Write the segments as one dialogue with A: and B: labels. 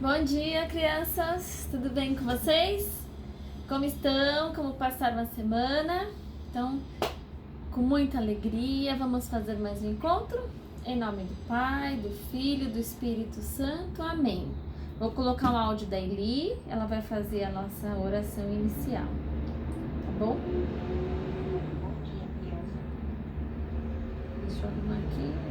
A: Bom dia, crianças! Tudo bem com vocês? Como estão? Como passaram a semana? Então, com muita alegria, vamos fazer mais um encontro? Em nome do Pai, do Filho e do Espírito Santo. Amém. Vou colocar o áudio da Eli, ela vai fazer a nossa oração inicial. Tá bom? Deixa eu arrumar aqui.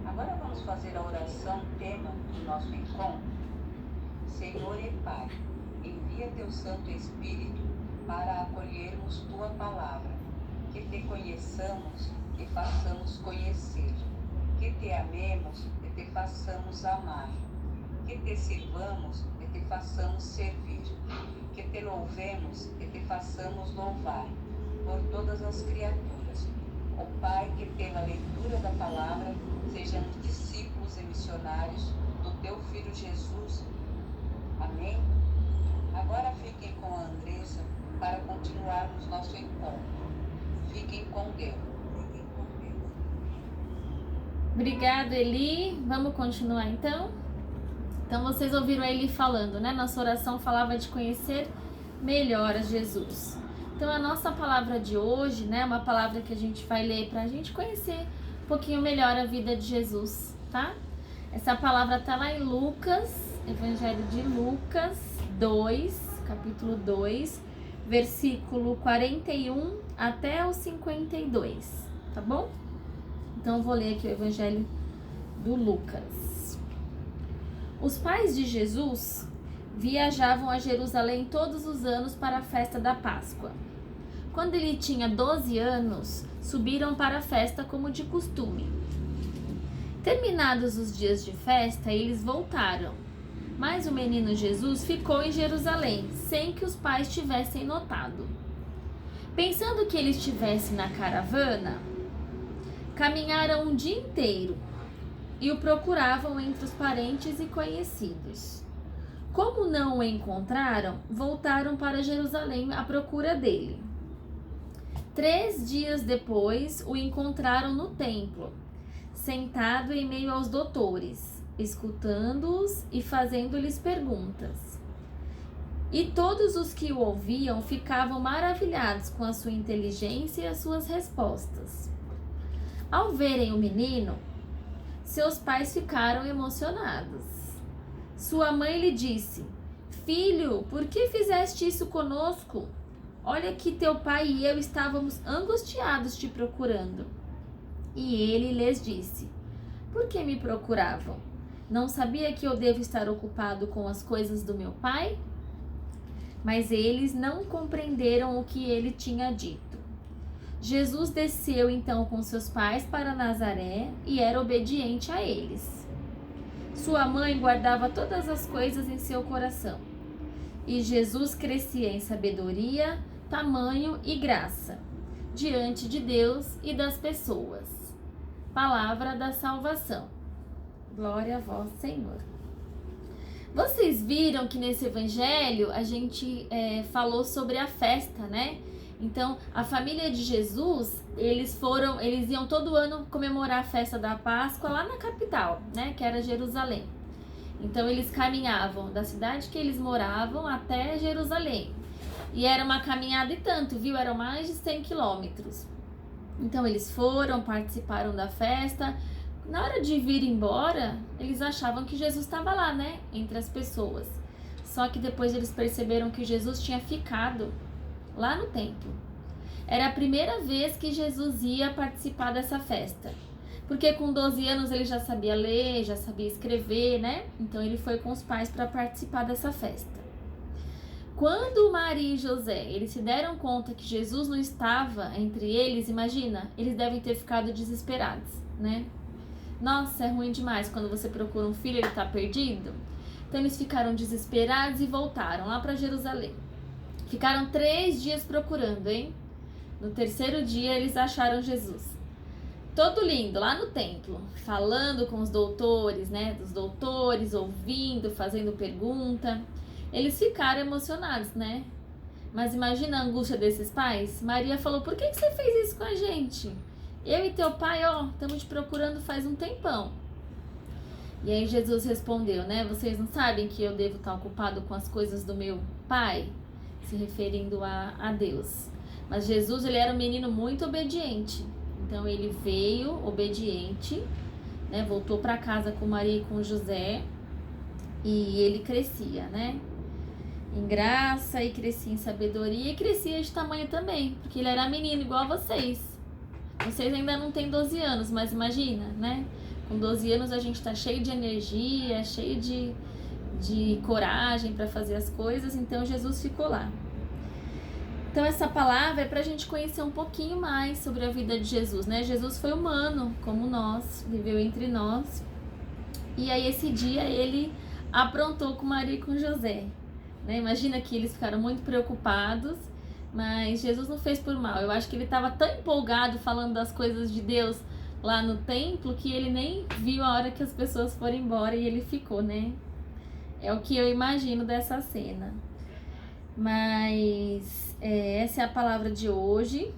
B: Agora vamos fazer a oração tema do nosso encontro. Senhor e Pai, envia teu Santo Espírito para acolhermos tua palavra, que te conheçamos e façamos conhecer, que te amemos e te façamos amar, que te sirvamos e te façamos servir, que te louvemos e te façamos louvar por todas as criaturas. Ó Pai, que pela leitura da palavra sejamos discípulos e missionários do teu Filho Jesus. Amém? Agora fiquem com a Andressa para continuarmos nosso encontro. Fiquem com Deus.
A: Obrigada, Eli. Vamos continuar então? Então vocês ouviram a Eli falando, né? Nossa oração falava de conhecer melhor a Jesus. Então a nossa palavra de hoje, né? Uma palavra que a gente vai ler para a gente conhecer um pouquinho melhor a vida de Jesus, tá? Essa palavra tá lá em Lucas, Evangelho de Lucas 2, capítulo 2, versículo 41 até o 52, tá bom? Então eu vou ler aqui o Evangelho do Lucas. Os pais de Jesus viajavam a Jerusalém todos os anos para a festa da Páscoa. Quando ele tinha 12 anos, subiram para a festa como de costume. Terminados os dias de festa, eles voltaram. Mas o menino Jesus ficou em Jerusalém, sem que os pais tivessem notado. Pensando que ele estivesse na caravana, caminharam um dia inteiro e o procuravam entre os parentes e conhecidos. Como não o encontraram, voltaram para Jerusalém à procura dele. 3 dias depois, o encontraram no templo, sentado em meio aos doutores, escutando-os e fazendo-lhes perguntas. E todos os que o ouviam ficavam maravilhados com a sua inteligência e as suas respostas. Ao verem o menino, seus pais ficaram emocionados. Sua mãe lhe disse: Filho, por que fizeste isso conosco? Olha que teu pai e eu estávamos angustiados te procurando. E ele lhes disse: Por que me procuravam? Não sabia que eu devo estar ocupado com as coisas do meu pai? Mas eles não compreenderam o que ele tinha dito. Jesus desceu então com seus pais para Nazaré e era obediente a eles. Sua mãe guardava todas as coisas em seu coração. E Jesus crescia em sabedoria, tamanho e graça, diante de Deus e das pessoas. Palavra da salvação. Glória a vós, Senhor. Vocês viram que nesse evangelho a gente falou sobre a festa, né? Então, a família de Jesus, eles iam todo ano comemorar a festa da Páscoa lá na capital, né? Que era Jerusalém. Então, eles caminhavam da cidade que eles moravam até Jerusalém. E era uma caminhada e tanto, viu? Eram mais de 100 quilômetros. Então, eles foram, participaram da festa. Na hora de vir embora, eles achavam que Jesus estava lá, né? Entre as pessoas. Só que depois eles perceberam que Jesus tinha ficado lá no templo. Era a primeira vez que Jesus ia participar dessa festa. Porque com 12 anos ele já sabia ler, já sabia escrever, né? Então ele foi com os pais para participar dessa festa. Quando Maria e José, eles se deram conta que Jesus não estava entre eles, imagina, eles devem ter ficado desesperados, né? Nossa, é ruim demais quando você procura um filho e ele tá perdido. Então eles ficaram desesperados e voltaram lá para Jerusalém. Ficaram 3 dias procurando, hein? No 3º dia eles acharam Jesus. Todo lindo, lá no templo, falando com os doutores, né? Dos doutores, ouvindo, fazendo pergunta. Eles ficaram emocionados, né? Mas imagina a angústia desses pais. Maria falou, por que você fez isso com a gente? Eu e teu pai, ó, estamos te procurando faz um tempão. E aí Jesus respondeu, né? Vocês não sabem que eu devo estar ocupado com as coisas do meu pai? Se referindo a Deus. Mas Jesus, ele era um menino muito obediente. Então ele veio obediente, né? Voltou para casa com Maria e com José. E ele crescia, né? Em graça, e crescia em sabedoria, e crescia de tamanho também. Porque ele era menino igual a vocês. Vocês ainda não têm 12 anos, mas imagina, né? Com 12 anos a gente tá cheio de energia, cheio de coragem para fazer as coisas. Então Jesus ficou lá. Então essa palavra é para a gente conhecer um pouquinho mais sobre a vida de Jesus, né? Jesus foi humano, como nós, viveu entre nós. E aí esse dia ele aprontou com Maria e com José, né? Imagina que eles ficaram muito preocupados, mas Jesus não fez por mal. Eu acho que ele estava tão empolgado falando das coisas de Deus lá no templo que ele nem viu a hora que as pessoas foram embora e ele ficou, né? É o que eu imagino dessa cena. Mas essa é a palavra de hoje,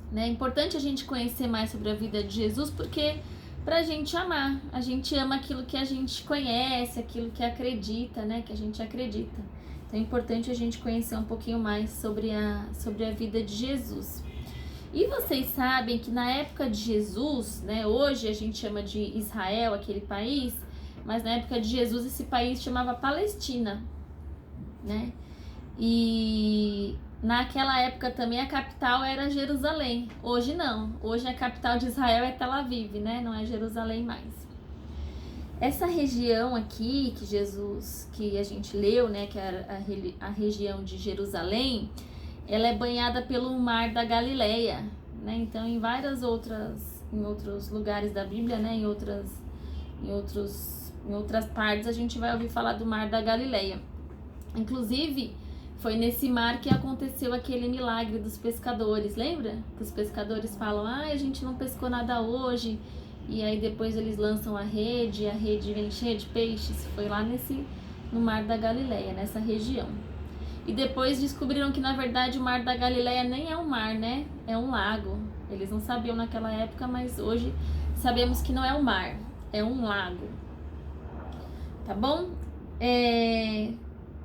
A: né? É importante a gente conhecer mais sobre a vida de Jesus, porque pra gente amar, a gente ama aquilo que a gente conhece, aquilo que acredita, né? Que a gente acredita. Então é importante a gente conhecer um pouquinho mais sobre a vida de Jesus. E vocês sabem que na época de Jesus, né? Hoje a gente chama de Israel, aquele país, mas na época de Jesus esse país chamava Palestina, né? E naquela época também a capital era Jerusalém. Hoje não. Hoje a capital de Israel é Tel Aviv, né? Não é Jerusalém mais. Essa região aqui que a gente leu, né? Que era a região de Jerusalém, ela é banhada pelo Mar da Galileia, né? Então em outros lugares da Bíblia, né? Em outras partes a gente vai ouvir falar do Mar da Galileia. Inclusive foi nesse mar que aconteceu aquele milagre dos pescadores, lembra? Que os pescadores falam, a gente não pescou nada hoje, e aí depois eles lançam a rede, e a rede vem cheia de peixes. Foi lá no Mar da Galileia, nessa região. E depois descobriram que na verdade o Mar da Galileia nem é um mar, né? É um lago. Eles não sabiam naquela época, mas hoje sabemos que não é um mar, é um lago. Tá bom?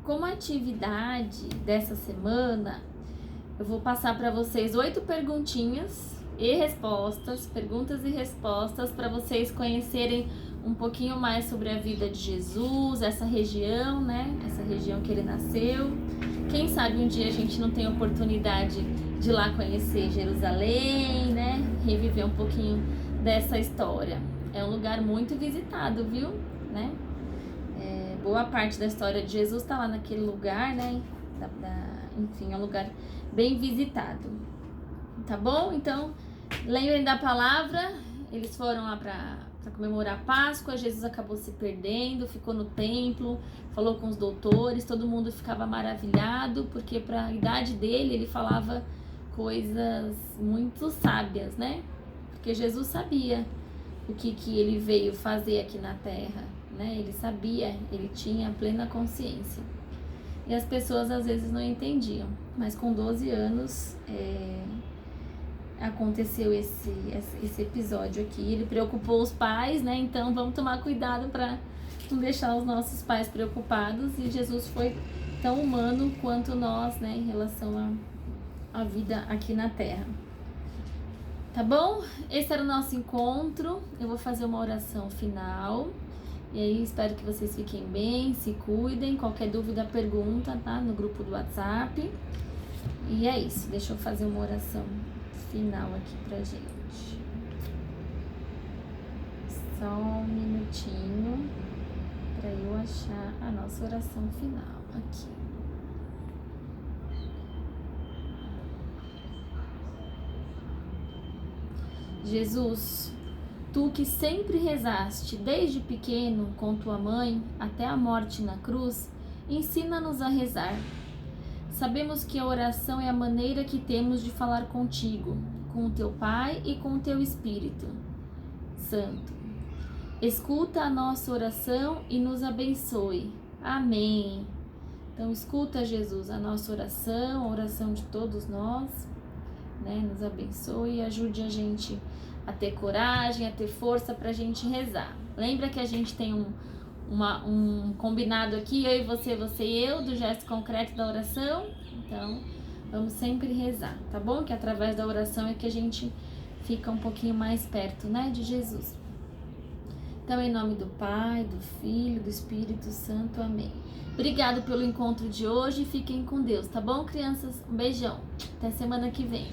A: Como atividade dessa semana, eu vou passar para vocês 8 perguntinhas e respostas, perguntas e respostas, para vocês conhecerem um pouquinho mais sobre a vida de Jesus, essa região, né? Essa região que ele nasceu. Quem sabe um dia a gente não tem oportunidade de ir lá conhecer Jerusalém, né? Reviver um pouquinho dessa história. É um lugar muito visitado, viu? Né? Boa parte da história de Jesus está lá naquele lugar, né? Enfim, é um lugar bem visitado. Tá bom? Então, lembrem da palavra. Eles foram lá para comemorar a Páscoa. Jesus acabou se perdendo, ficou no templo, falou com os doutores. Todo mundo ficava maravilhado, porque para a idade dele, ele falava coisas muito sábias, né? Porque Jesus sabia o que ele veio fazer aqui na Terra. Né? Ele sabia, ele tinha plena consciência. E as pessoas às vezes não entendiam. Mas com 12 anos aconteceu esse episódio aqui. Ele preocupou os pais, né? Então vamos tomar cuidado para não deixar os nossos pais preocupados. E Jesus foi tão humano quanto nós, né? Em relação à vida aqui na Terra. Tá bom? Esse era o nosso encontro. Eu vou fazer uma oração final. E aí, espero que vocês fiquem bem, se cuidem. Qualquer dúvida, pergunta, tá? No grupo do WhatsApp. E é isso. Deixa eu fazer uma oração final aqui pra gente. Só um minutinho pra eu achar a nossa oração final aqui. Jesus, Tu que sempre rezaste desde pequeno com tua mãe até a morte na cruz, ensina-nos a rezar. Sabemos que a oração é a maneira que temos de falar contigo, com o teu Pai e com o teu Espírito Santo. Escuta a nossa oração e nos abençoe. Amém. Então escuta, Jesus, a nossa oração, a oração de todos nós, né? Nos abençoe e ajude a gente a ter coragem, a ter força para a gente rezar. Lembra que a gente tem um combinado aqui, eu e você e eu, do gesto concreto da oração? Então, vamos sempre rezar, tá bom? Que através da oração é que a gente fica um pouquinho mais perto, né, de Jesus. Então, em nome do Pai, do Filho, do Espírito Santo, amém. Obrigado pelo encontro de hoje, fiquem com Deus, tá bom, crianças? Um beijão, até semana que vem.